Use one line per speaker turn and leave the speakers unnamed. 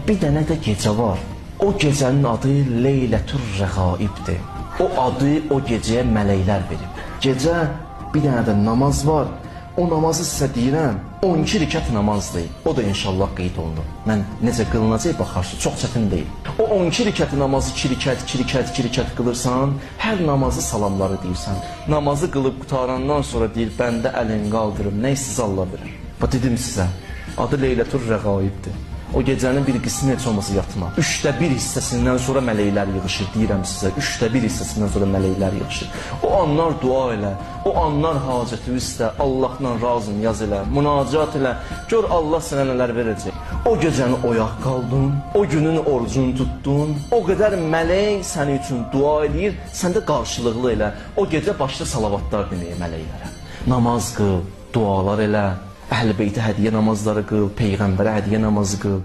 Bir dənə də gecə var. O gecənin adı Leylətür Rəğaibdir. O adı o gecəyə mələklər verib. Gecə bir dənə də namaz var. O namazı sizə deyirəm, 12 rükət namazdır. O da inşallah qeyd olunur. Mən necə qılınacaq baxarsınız, çox çətin deyil. O 12 rükət namazı 2 rükət qılırsan, hər namazı salamları deyirsən. Namazı qılıb qutarandan sonra deyir, bəndə əlin qaldırım, nə istəsə Allah verir. Bax dedim sizə, adı Leylətür Rəğaibdir. O gecənin bir qismi heç olmasa yatma. 1/3 hissəsindən sonra mələklər yığışır, deyirəm sizə. 1/3 hissəsindən sonra mələklər yığışır. O anlar dua elə, o anlar hacəti istə, Allahla razım yaz elə, münacat elə, gör Allah sənə nələr verəcək. O gecəni oyaq qaldın, o günün orucunu tutdun, o qədər mələk sənin üçün dua edir, sən də qarşılıqlı elə. O gecə başla salavatlar deməyə mələklərə. Namaz qıl, dualar elə. Əhl-i Beytə hədiyyə namazları qıl, Peyğəmbərə hədiyyə namazı qıl.